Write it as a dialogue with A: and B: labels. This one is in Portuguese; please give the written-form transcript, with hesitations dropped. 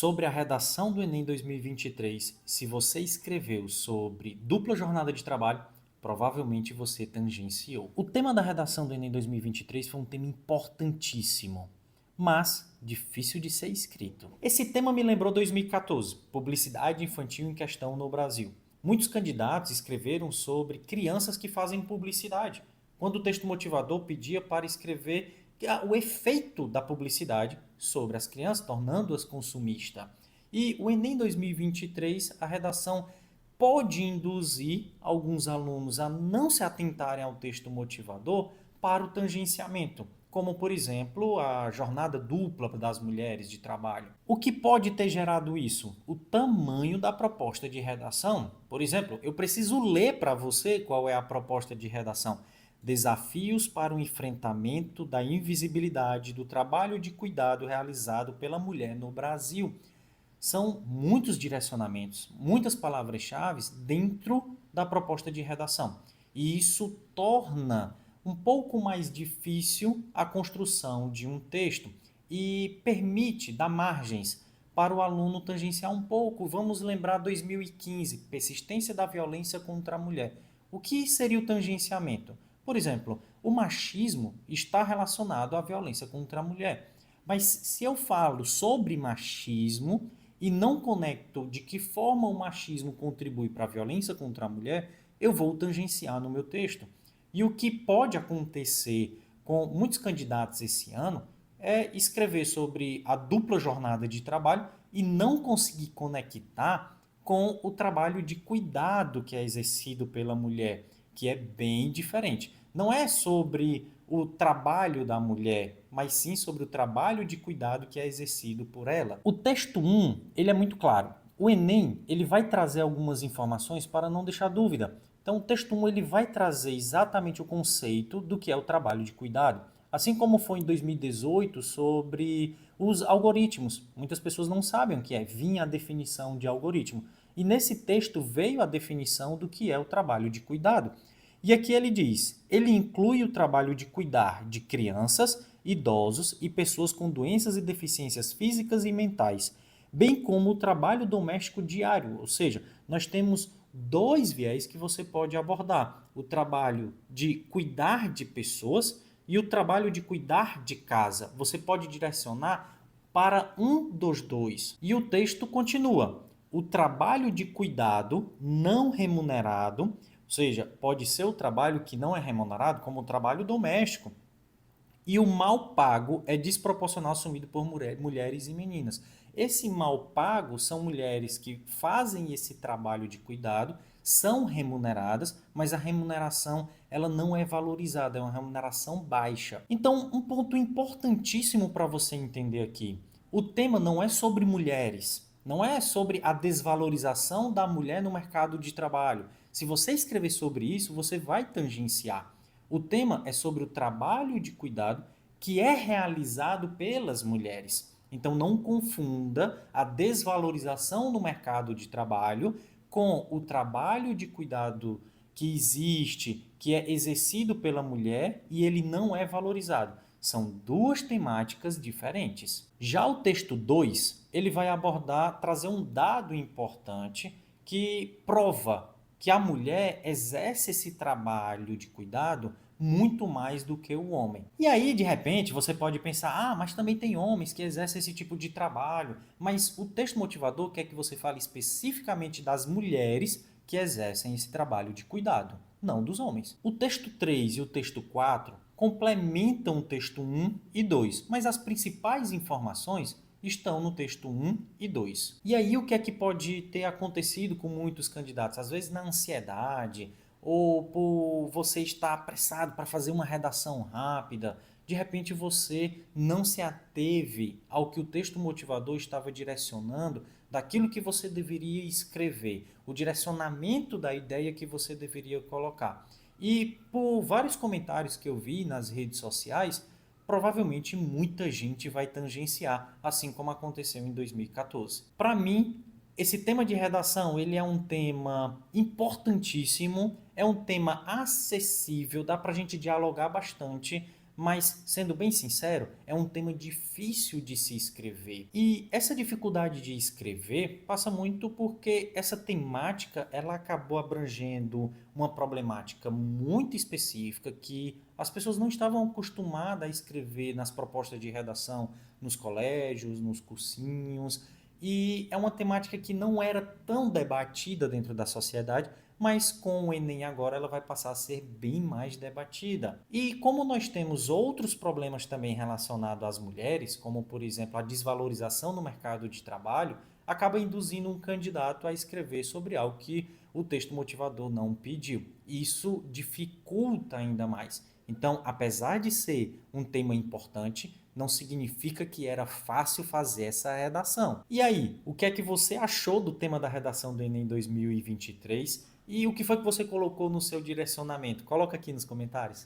A: Sobre a redação do Enem 2023, se você escreveu sobre dupla jornada de trabalho, provavelmente você tangenciou. O tema da redação do Enem 2023 foi um tema importantíssimo, mas difícil de ser escrito. Esse tema me lembrou 2014, publicidade infantil em questão no Brasil. Muitos candidatos escreveram sobre crianças que fazem publicidade, quando o texto motivador pedia para escrever o efeito da publicidade sobre as crianças, tornando-as consumistas. E o Enem 2023, a redação pode induzir alguns alunos a não se atentarem ao texto motivador para o tangenciamento, como, por exemplo, a jornada dupla das mulheres de trabalho. O que pode ter gerado isso? O tamanho da proposta de redação. Por exemplo, eu preciso ler para você qual é a proposta de redação. Desafios para o enfrentamento da invisibilidade do trabalho de cuidado realizado pela mulher no Brasil. São muitos direcionamentos, muitas palavras-chave dentro da proposta de redação. E isso torna um pouco mais difícil a construção de um texto e permite dar margens para o aluno tangenciar um pouco. Vamos lembrar 2015, persistência da violência contra a mulher. O que seria o tangenciamento? Por exemplo, o machismo está relacionado à violência contra a mulher. Mas se eu falo sobre machismo e não conecto de que forma o machismo contribui para a violência contra a mulher, eu vou tangenciar no meu texto. E o que pode acontecer com muitos candidatos esse ano é escrever sobre a dupla jornada de trabalho e não conseguir conectar com o trabalho de cuidado que é exercido pela mulher, que é bem diferente. Não é sobre o trabalho da mulher, mas sim sobre o trabalho de cuidado que é exercido por ela. O texto 1, ele é muito claro. O Enem, ele vai trazer algumas informações para não deixar dúvida. Então, o texto 1, ele vai trazer exatamente o conceito do que é o trabalho de cuidado. Assim como foi em 2018 sobre os algoritmos. Muitas pessoas não sabem o que é, vinha a definição de algoritmo. E nesse texto veio a definição do que é o trabalho de cuidado. E aqui ele diz, ele inclui o trabalho de cuidar de crianças, idosos e pessoas com doenças e deficiências físicas e mentais, bem como o trabalho doméstico diário, ou seja, nós temos dois viés que você pode abordar, o trabalho de cuidar de pessoas e o trabalho de cuidar de casa. Você pode direcionar para um dos dois. E o texto continua, o trabalho de cuidado não remunerado, ou seja, pode ser o trabalho que não é remunerado, como o trabalho doméstico. E o mal pago é desproporcional assumido por mulheres e meninas. Esse mal pago são mulheres que fazem esse trabalho de cuidado, são remuneradas, mas a remuneração ela não é valorizada, é uma remuneração baixa. Então, um ponto importantíssimo para você entender aqui, o tema não é sobre mulheres, não é sobre a desvalorização da mulher no mercado de trabalho. Se você escrever sobre isso, você vai tangenciar. O tema é sobre o trabalho de cuidado que é realizado pelas mulheres. Então não confunda a desvalorização no mercado de trabalho com o trabalho de cuidado que existe, que é exercido pela mulher e ele não é valorizado. São duas temáticas diferentes. Já o texto 2, ele vai abordar, trazer um dado importante que prova que a mulher exerce esse trabalho de cuidado muito mais do que o homem. E aí, de repente, você pode pensar, mas também tem homens que exercem esse tipo de trabalho. Mas o texto motivador quer que você fale especificamente das mulheres que exercem esse trabalho de cuidado, não dos homens. O texto 3 e o texto 4 complementam o texto 1 e 2, mas as principais informações estão no texto 1 e 2. E aí o que é que pode ter acontecido com muitos candidatos? Às vezes na ansiedade, ou por você estar apressado para fazer uma redação rápida, de repente você não se ateve ao que o texto motivador estava direcionando, daquilo que você deveria escrever, o direcionamento da ideia que você deveria colocar. E por vários comentários que eu vi nas redes sociais, provavelmente muita gente vai tangenciar, assim como aconteceu em 2014. Para mim, esse tema de redação ele é um tema importantíssimo, é um tema acessível, dá para a gente dialogar bastante, mas, sendo bem sincero, é um tema difícil de se escrever. E essa dificuldade de escrever passa muito porque essa temática ela acabou abrangendo uma problemática muito específica que as pessoas não estavam acostumadas a escrever nas propostas de redação nos colégios, nos cursinhos, e é uma temática que não era tão debatida dentro da sociedade, mas com o Enem agora ela vai passar a ser bem mais debatida. E como nós temos outros problemas também relacionados às mulheres, como por exemplo a desvalorização no mercado de trabalho, acaba induzindo um candidato a escrever sobre algo que o texto motivador não pediu. Isso dificulta ainda mais. Então, apesar de ser um tema importante, não significa que era fácil fazer essa redação. E aí, o que é que você achou do tema da redação do Enem 2023? E o que foi que você colocou no seu direcionamento? Coloca aqui nos comentários.